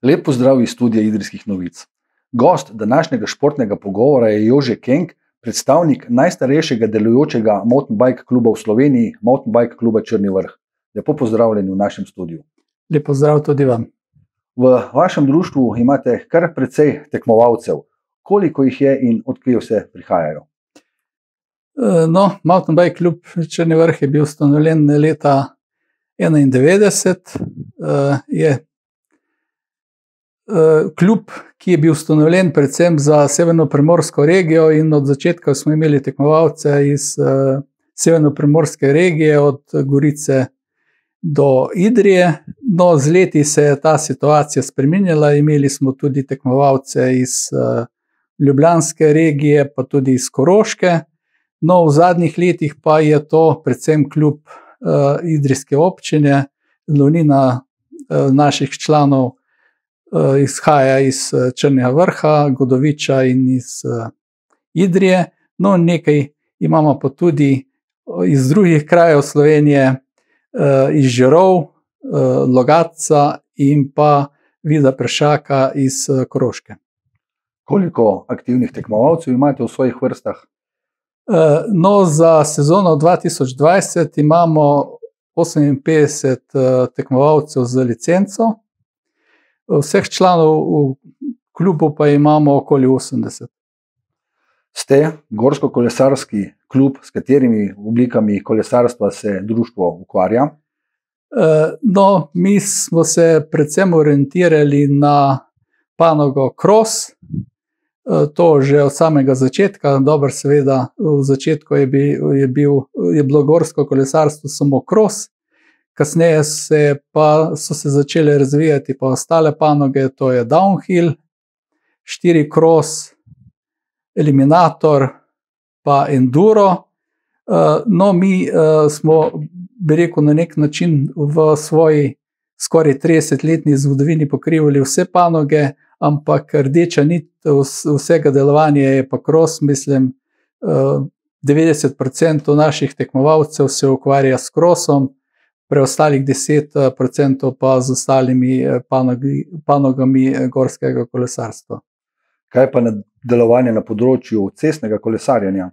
Lep pozdrav iz studia Idrijskih novic. Gost današnjega športnega pogovora je Jože Kenk, predstavnik najstarejšega delujočega mountain bike kluba v Sloveniji, Mountain Bike kluba Črni Vrh. Lepo pozdravljeni v našem studiu. Lep pozdrav tudi vam. V vašem društvu imate kar precej tekmovalcev. Koliko jih je in odkje vse prihajajo? Mountain Bike klub Črni Vrh je bil ustanovljen leta 1991. Je klub, ki je bil ustanovljen predvsem za severnoprimorsko regijo in od začetka smo imeli tekmovalce iz severnoprimorske regije, od Gorice do Idrije. No, z leti se je ta situacija spreminjala, imeli smo tudi tekmovalce iz ljubljanske regije, pa tudi iz Koroške. No, v zadnjih letih pa je to predvsem klub idrijske občine. Glavnina naših članov izhaja iz Črnega Vrha, Godoviča in iz Idrije. No, nekaj imamo pa tudi iz drugih krajev Slovenije, iz Žirov, Logatca in pa Vida Prešaka iz Koroške. Koliko aktivnih tekmovalcev imate v svojih vrstah? No, za sezono 2020 imamo 58 tekmovalcev z licenco. Vseh članov v klubu pa imamo okoli 80. Ste gorsko-kolesarski klub, s katerimi oblikami kolesarstva se društvo ukvarja? No, mi smo se predvsem orientirali na panogo cross. To že od samega začetka. Dobro, seveda, v začetku je bilo gorsko kolesarstvo samo cross. Kasneje so se začele razvijati pa ostale panoge, to je downhill, 4 cross, eliminator pa enduro. No, mi smo, bi rekel, na nek način v svoji skoraj 30-letni zgodovini pokrivali vse panoge, ampak rdeča nit vsega delovanja je pa cross. Mislim, 90% naših tekmovalcev se ukvarja s crossom, preostalih 10% pa z ostalimi panogami gorskega kolesarstva. Kaj pa delovanje na področju cestnega kolesarjenja?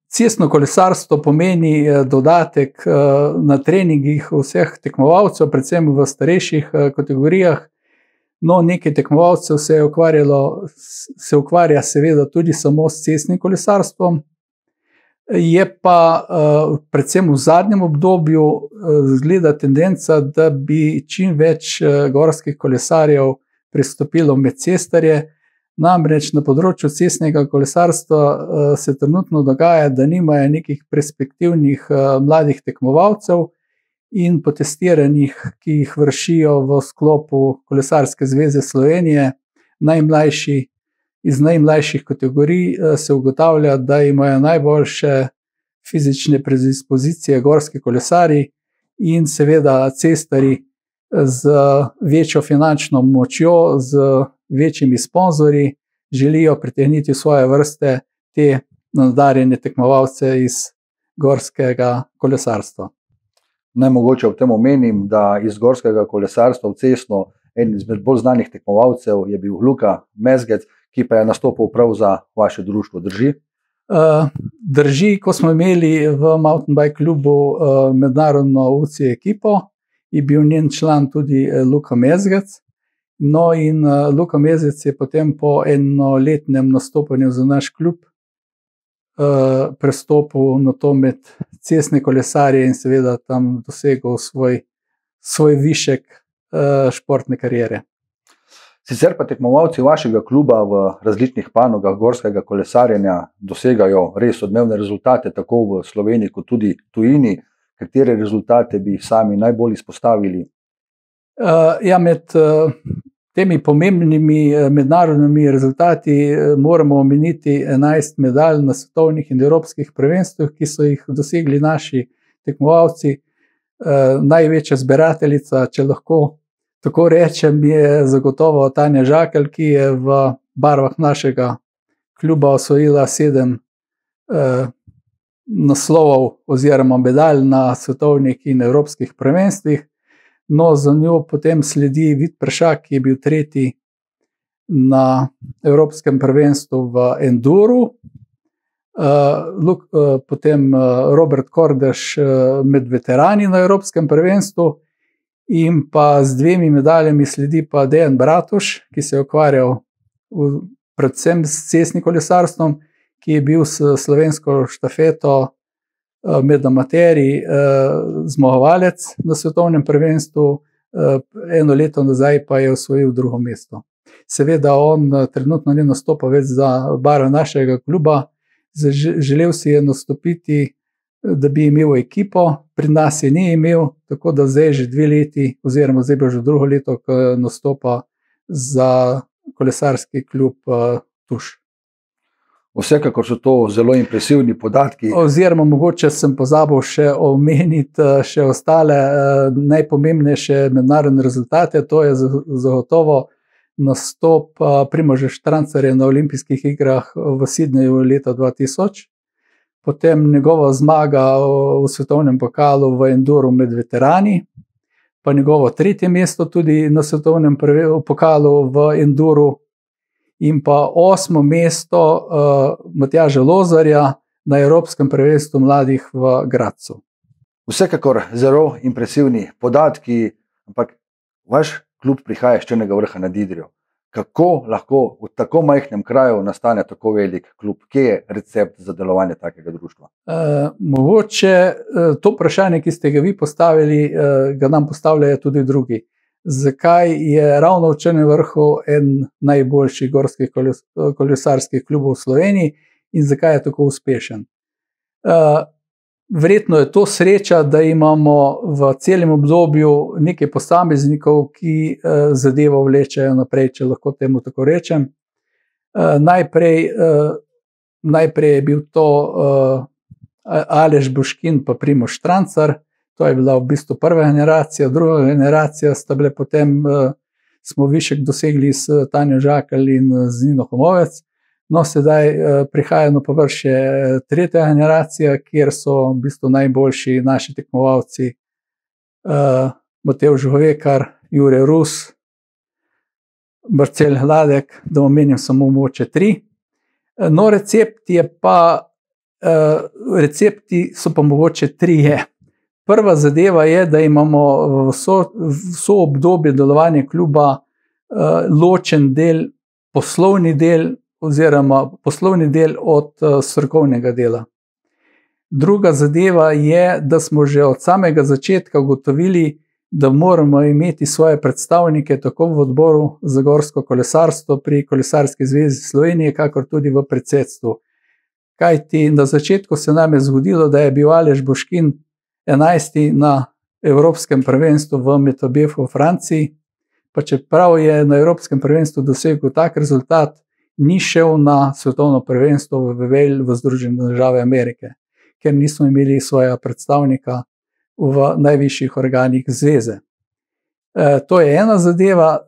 Cestno kolesarstvo pomeni dodatek na treningih vseh tekmovalcev, predvsem v starejših kategorijah. No, nekaj tekmovalcev se ukvarja seveda tudi samo s cestnim kolesarstvom. Je pa predvsem v zadnjem obdobju zgleda tendenca, da bi čim več gorskih kolesarjev pristopilo med cestarje. Namreč na področju cestnega kolesarstva se trenutno dogaja, da nimajo nekih perspektivnih mladih tekmovalcev in po testiranjih, ki jih vršijo v sklopu Kolesarske zveze Slovenije, iz najmlajših kategorij se ugotavlja, da imajo najboljše fizične predispozicije gorski kolesarji in seveda cestarji z večjo finančno močjo, z večjimi sponzorji želijo pritegniti v svoje vrste te nadarjene tekmovalce iz gorskega kolesarstva. Naj mogoče v tem omenim, da iz gorskega kolesarstva v cestno eden izmed bolj znanih tekmovalcev je bil Luka Mezgec, ki pa je nastopil prav za vaše društvo. Drži? Drži. Ko smo imeli v Mountain Bike klubu mednarodno UCI ekipo, je bil njen član tudi Luka Mezgec. No, in Luka Mezgec je potem po enoletnem nastopanju za naš klub prestopil na to med cestne kolesarje in seveda tam dosegel svoj višek športne kariere. Sicer pa tekmovalci vašega kluba v različnih panogah gorskega kolesarjenja dosegajo res odmevne rezultate, tako v Sloveniji kot tudi tujini. Katere rezultate bi sami najbolj izpostavili? Med temi pomembnimi mednarodnimi rezultati moramo omeniti 11 medalj na svetovnih in evropskih prvenstvih, ki so jih dosegli naši tekmovalci. Največja zbirateljica, če lahko tako rečem, je zagotovo Tanja Žakelj, ki je v barvah našega kluba osvojila 7 naslovov oziroma medalj na svetovnih in evropskih prvenstvih. No, za njo potem sledi Vid Peršak, ki je bil tretji na Evropskem prvenstvu v enduru, potem Robert Kordež med veterani na Evropskem prvenstvu in pa z 2 medaljami sledi pa Dejan Bratuš, ki se je ukvarjal predvsem s cestnim kolesarstvom, ki je bil s slovensko štafeto med amaterji zmagovalec na svetovnem prvenstvu, eno leto nazaj pa je osvojil 2. mesto. Seveda on trenutno ne nastopa več za barve našega kluba, želel si je nastopiti, da bi imel ekipo, pri nas je ni imel, tako da zdaj že 2 leti, oziroma zdaj bo že 2. leto, ko nastopa za kolesarski klub Tuš. Vsekakor so to zelo impresivni podatki. Oziroma mogoče sem pozabil še omeniti še ostale najpomembnejše mednarodne rezultate, to je zagotovo nastop Primoža Štrancarja na olimpijskih igrah v Sydneyju leta 2000, potem njegova zmaga v svetovnem pokalu v enduru med veterani, pa njegovo 3. mesto tudi na svetovnem pokalu v enduru in pa 8. mesto Matjaža Lozarja na Evropskem prvenstvu mladih v Gradcu. Vsekakor zelo impresivni podatki, ampak vaš klub prihaja iz Črnega Vrha nad Idrijo. Kako lahko v tako majhnem kraju nastane tako velik klub? Kje je recept za delovanje takega društva? Mogoče to vprašanje, ki ste ga vi postavili, ga nam postavljajo tudi drugi. Zakaj je ravno v Črnem Vrhu en najboljših gorskih kolesarskih klubov v Sloveniji in zakaj je tako uspešen? Verjetno je to sreča, da imamo v celem obdobju nekaj posameznikov, ki zadevo vlečejo naprej, če lahko temu tako rečem. Najprej je bil to Aleš Boškin pa Primož Štrancar. To je bila v bistvu prva generacija, druga generacija sta bile potem, smo višek dosegli s Tanjo Žakelj in z Nino Homovec. No, sedaj prihaja na površje 3. generacija, kjer so v bistvu najboljši naši tekmovalci Matevž Govekar, Jure Rus, Marcel Hladek, da omenim samo mogoče 3. No, recepti so pa mogoče 3. Prva zadeva je, da imamo vso obdobje delovanja kluba ločen del, poslovni del oziroma poslovni del od strokovnega dela. Druga zadeva je, da smo že od samega začetka ugotovili, da moramo imeti svoje predstavnike tako v odboru za gorsko kolesarstvo pri Kolesarski zvezi Slovenije, kakor tudi v predsedstvu. Kajti na začetku se nam je zgodilo, da je bil Aleš Boškin 11. na Evropskem prvenstvu v Metobefu v Franciji, pa čeprav je na Evropskem prvenstvu dosegel tak rezultat, ni šel na svetovno prvenstvo v Vail v Združene države Amerike, ker nismo imeli svojega predstavnika v najvišjih organih zveze. To je ena zadeva.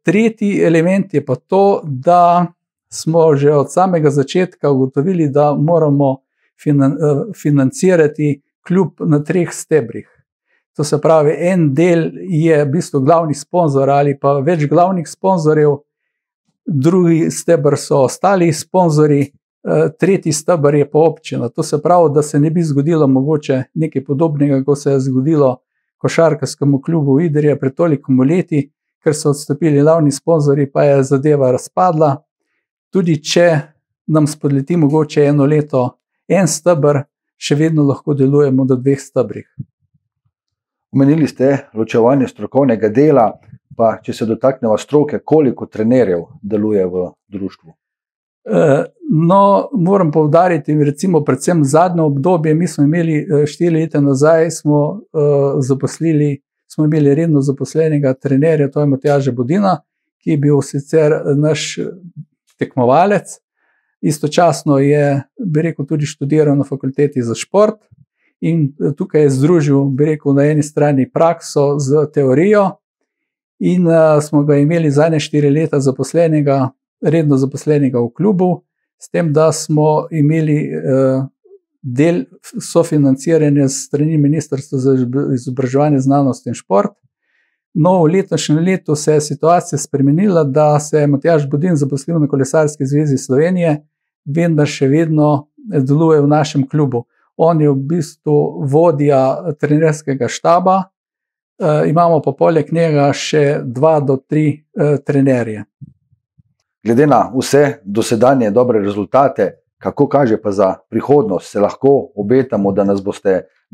Tretji element je pa to, da smo že od samega začetka ugotovili, da moramo financirati klub na 3 stebrih. To se pravi, en del je v bistvu glavni sponzor ali pa več glavnih sponzorjev, drugi steber so ostali sponzori, 3. steber je pa občina. To se pravi, da se ne bi zgodilo mogoče nekaj podobnega, kot se je zgodilo košarkarskemu klubu Idrija pred tolikimi leti, ker so odstopili glavni sponzorji, pa je zadeva razpadla. Tudi če nam spodleti mogoče eno leto en steber, še vedno lahko delujemo do 2 stebrih. Omenili ste ločevanje strokovnega dela, pa če se dotaknemo stroke, koliko trenerjev deluje v društvu? No, moram poudariti, recimo predvsem zadnje obdobje, mi smo imeli 4 leta nazaj, smo imeli redno zaposlenega trenerja, to je Matjaža Bodina, ki je bil sicer naš tekmovalec. Istočasno je, bi rekel, tudi študiral na fakulteti za šport in tukaj je združil, bi rekel, na eni strani prakso z teorijo in smo ga imeli zadnje 4 leta redno zaposlenega v klubu, s tem, da smo imeli del sofinanciranja strani Ministrstva za izobraževanje, znanost in šport. No, v letošnjem letu se je situacija spremenila, da se je Matjaž Budin zaposlil na Kolesarski zvezi Slovenije, vendar še vedno deluje v našem klubu. On je v bistvu vodja trenerskega štaba, imamo pa poleg njega še 2 do 3 trenerje. Glede na vse dosedanje dobre rezultate, kako kaže pa za prihodnost, se lahko obetamo, da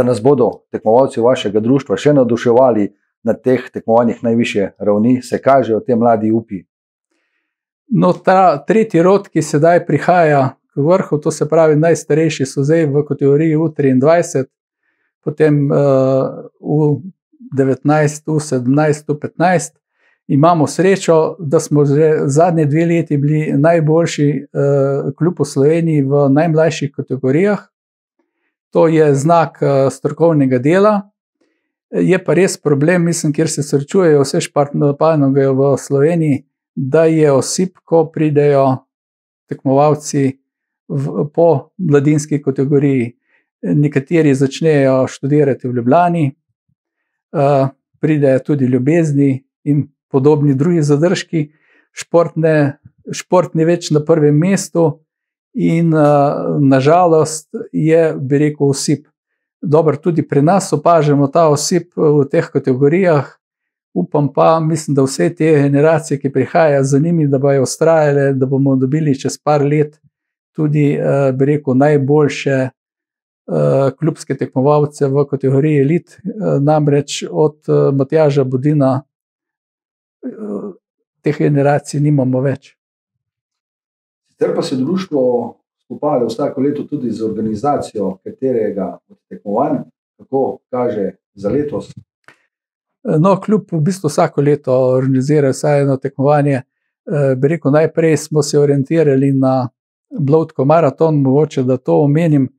nas bodo tekmovalci vašega društva še navduševali na teh tekmovanjih najvišje ravni, se kažejo te mladi upi? No, ta tretji rod, ki sedaj prihaja k vrhu, to se pravi najstarejši so zdaj v kategoriji U23, potem U19, U17, U15. Imamo srečo, da smo že zadnje 2 leti bili najboljši klub v Sloveniji v najmlajših kategorijah. To je znak strokovnega dela. Je pa res problem, mislim, kjer se srečujejo vse športne panoge v Sloveniji, da je osip, ko pridejo tekmovalci po mladinski kategoriji. Nekateri začnejo študirati v Ljubljani, pridejo tudi ljubezni in podobni drugi zadržki. Šport ni več na prvem mestu in nažalost je, bi rekel, osip. Dobro, tudi pri nas opažamo ta osip v teh kategorijah. Upam pa, mislim, da vse te generacije, ki prihajajo za njimi, da bojo vztrajale, da bomo dobili čez par let tudi, bi rekel, najboljše klubske tekmovalce v kategoriji elit. Namreč od Matjaža Budina teh generacij nimamo več. Sicer pa se društvo spopada vsako leto tudi z organizacijo katerega od tekmovanj, kako kaže za letos? No, klub v bistvu vsako leto organizira vsaj eno tekmovanje. Bi rekel, najprej smo se orientirali na Blodko maraton, mogoče da to omenim,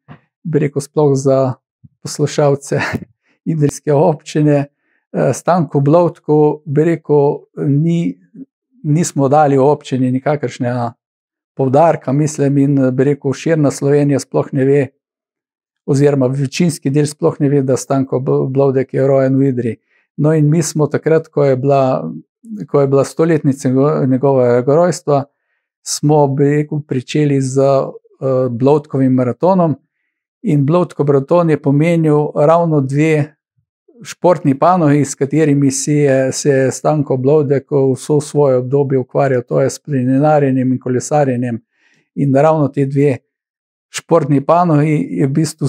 bi rekel, sploh za poslušalce idrijske občine. Stanku Blodku, bi rekel, nismo dali v občini nikakršnega poudarka, mislim, in bi rekel, širna Slovenija sploh ne ve, oziroma večinski del sploh ne ve, da Stanko Blodek je rojen v Idriji. No in mi smo takrat, ko je bila stoletnica njegovega rojstva, smo, bi rekel, pričeli z Blodkovim maratonom in Blodkov maraton je pomenil ravno 2 športni panogi, s katerimi se je Stanko Blodek vso svoje obdobje ukvarjal, to je s planinarjenjem in kolesarjenjem. In ravno te 2 športni panogi je v bistvu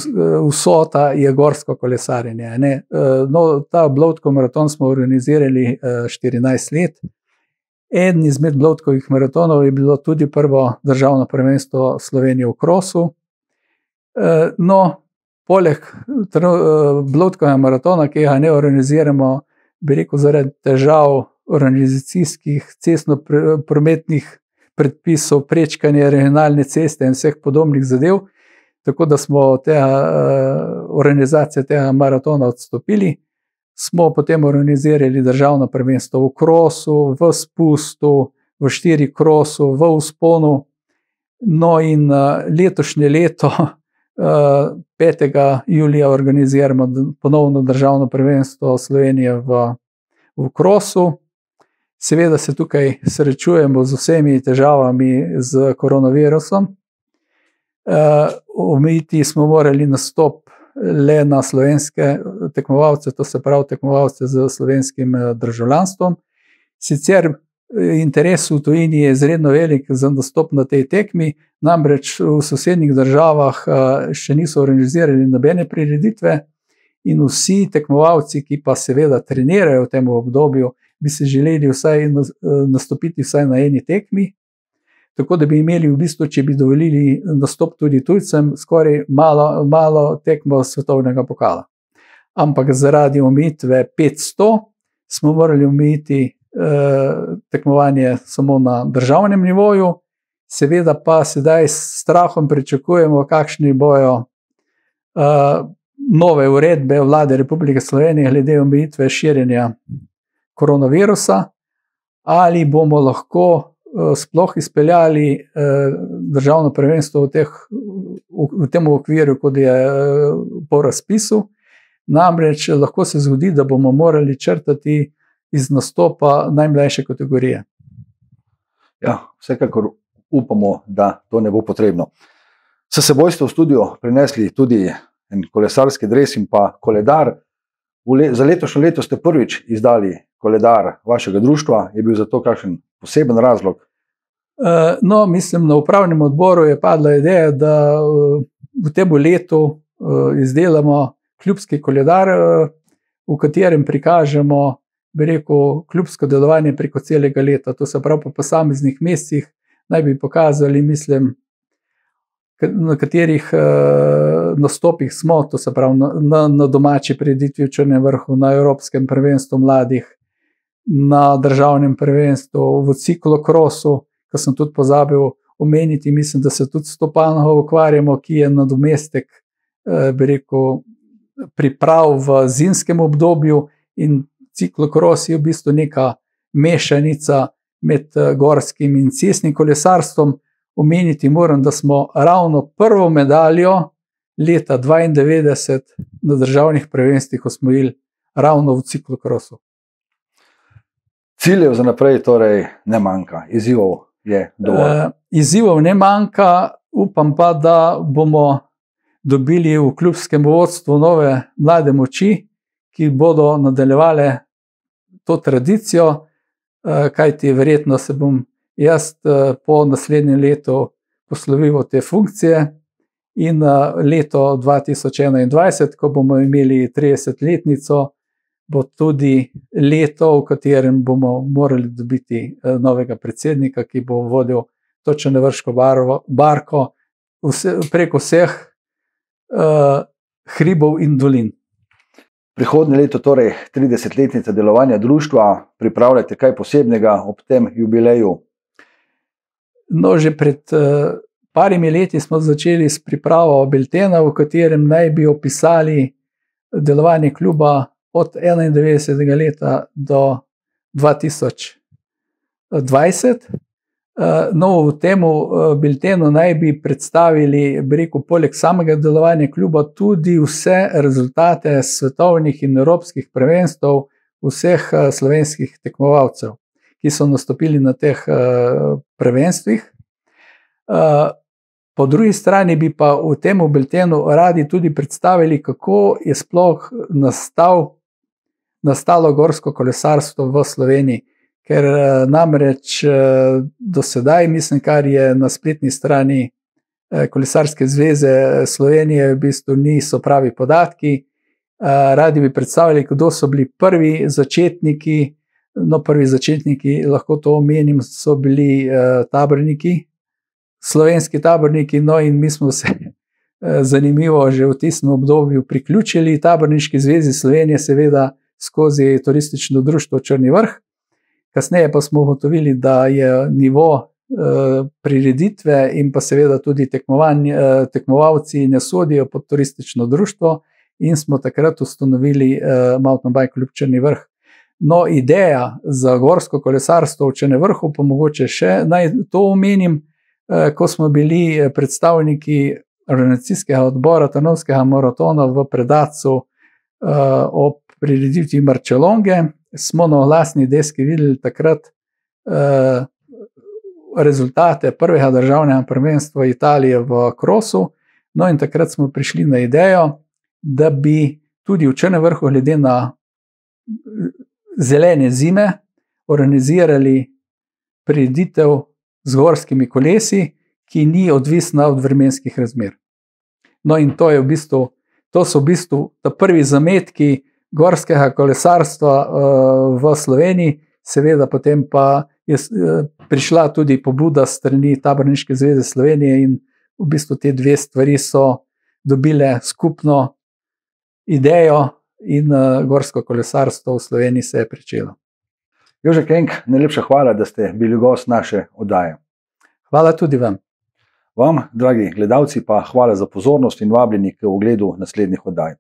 vsota je gorsko kolesarjenje. No, ta Blodkov maraton smo organizirali 14 let. Eden izmed Blodkovih maratonov je bilo tudi prvo državno prvenstvo Slovenije v krosu. No, poleg Blodkovega maratona, ki ga ne organiziramo, bi rekel, zaradi težav organizacijskih, cestno-prometnih predpisov, prečkanja regionalne ceste in vseh podobnih zadev, tako da smo organizacije tega maratona odstopili. Smo potem organizirali državno prvenstvo v krosu, v spustu, v 4 krosu, v vzponu. No in letošnje leto 5. julija organiziramo ponovno državno prvenstvo Slovenije v krosu. Seveda se tukaj srečujemo z vsemi težavami z koronavirusom. Omejiti smo morali nastop le na slovenske tekmovalce, to se pravi tekmovalce z slovenskim državljanstvom. Sicer interes v tujini je izredno velik za nastop na tej tekmi, namreč v sosednjih državah še niso organizirali nobene prireditve in vsi tekmovalci, ki pa seveda trenirajo v tem obdobju, bi se želeli nastopiti vsaj na eni tekmi, tako da bi imeli v bistvu, če bi dovolili nastop tudi tujcem, skoraj malo tekmo svetovnega pokala. Ampak zaradi omejitve 500 smo morali omejiti tekmovanje samo na državnem nivoju, seveda pa sedaj s strahom pričakujemo, kakšni bojo nove uredbe Vlade Republike Slovenije glede omejitve širjenja koronavirusa, ali bomo lahko sploh izpeljali državno prvenstvo v teh v tem okviru, kot je po razpisu. Namreč lahko se zgodi, da bomo morali črtati iz nastopa najmlajše kategorije. Ja, vsekakor upamo, da to ne bo potrebno. S seboj ste v studio prinesli tudi en kolesarski dres in pa koledar. Za letošnje leto ste prvič izdali koledar vašega društva. Je bil za to kakšen poseben razlog? No, mislim, na upravnem odboru je padla ideja, da v tem letu izdelamo klubski koledar, v katerem prikažemo, bi rekel, klubsko delovanje preko celega leta. To se pravi, po posameznih mesecih naj bi pokazali, mislim, na katerih nastopih smo, to se pravi na domači prireditvi v Črnem Vrhu, na Evropskem prvenstvu mladih, na državnem prvenstvu, v ciklokrosu, ko sem tudi pozabil omeniti, mislim, da se tudi s to panogo ukvarjamo, ki je nadomestek, bi rekel, priprav v zimskem obdobju, in ciklokros je v bistvu neka mešanica med gorskim in cestnim kolesarstvom. Omeniti moram, da smo ravno prvo medaljo leta 1992 na državnih prvenstvih osvojili ravno v ciklokrosu. Ciljev za naprej torej ne manjka, izzivov je dovolj. Izzivov ne manjka, upam pa, da bomo dobili v klubskem vodstvu nove mlade moči, ki bodo nadaljevale to tradicijo, kajti verjetno se bom jaz po naslednjem letu poslovil od te funkcije in leto 2021, ko bomo imeli 30-letnico, bo tudi leto, v katerem bomo morali dobiti novega predsednika, ki bo vodil to črnovrško barko preko vseh hribov in dolin. Prihodnje leto, torej 30-letnica delovanja društva, pripravljate kaj posebnega ob tem jubileju? No, že pred parimi leti smo začeli s pripravo biltena, v katerem naj bi opisali delovanje kluba od 91. leta do 2020. No, v temu biltenu naj bi predstavili, bi rekel, poleg samega delovanja kluba tudi vse rezultate svetovnih in evropskih prvenstev vseh slovenskih tekmovalcev, ki so nastopili na teh prvenstvih. Po drugi strani bi pa v tem biltenu radi tudi predstavili, kako je sploh nastalo gorsko kolesarstvo v Sloveniji, ker namreč do sedaj, mislim, kar je na spletni strani Kolesarske zveze Slovenije, v bistvu niso pravi podatki. Radi bi predstavili, kdo so bili prvi začetniki. No, prvi začetniki, lahko to omenim, so bili taborniki, slovenski taborniki, no, in mi smo se zanimivo že v tistem obdobju priključili Taborniški zvezi Slovenije, seveda skozi turistično društvo Črni Vrh. Kasneje pa smo ugotovili, da je nivo prireditve in pa seveda tudi tekmovalci ne sodijo pod turistično društvo, in smo takrat ustanovili Mountain Bike Klub Črni Vrh. No, ideja za gorsko kolesarstvo v Črnem Vrhu, pa mogoče še naj to omenim, ko smo bili predstavniki organizacijskega odbora Trnovskega maratona v Predacu ob prireditvi Marčelonge, smo na oglasni deski videli takrat rezultate prvega državnega prvenstva Italije v krosu. No, in takrat smo prišli na idejo, da bi tudi v Črnem Vrhu glede na zelene zime organizirali prireditev z gorskimi kolesi, ki ni odvisna od vremenskih razmer. No, in to so v bistvu prvi zametki gorskega kolesarstva v Sloveniji. Seveda potem pa je prišla tudi pobuda strani Taborniške zveze Slovenije in v bistvu te dve stvari so dobile skupno idejo in gorsko kolesarstvo v Sloveniji se je pričelo. Jože Kenk, najlepša hvala, da ste bili gost naše oddaje. Hvala tudi vam. Vam, dragi gledalci, pa hvala za pozornost in vabljeni k ogledu naslednjih oddaj.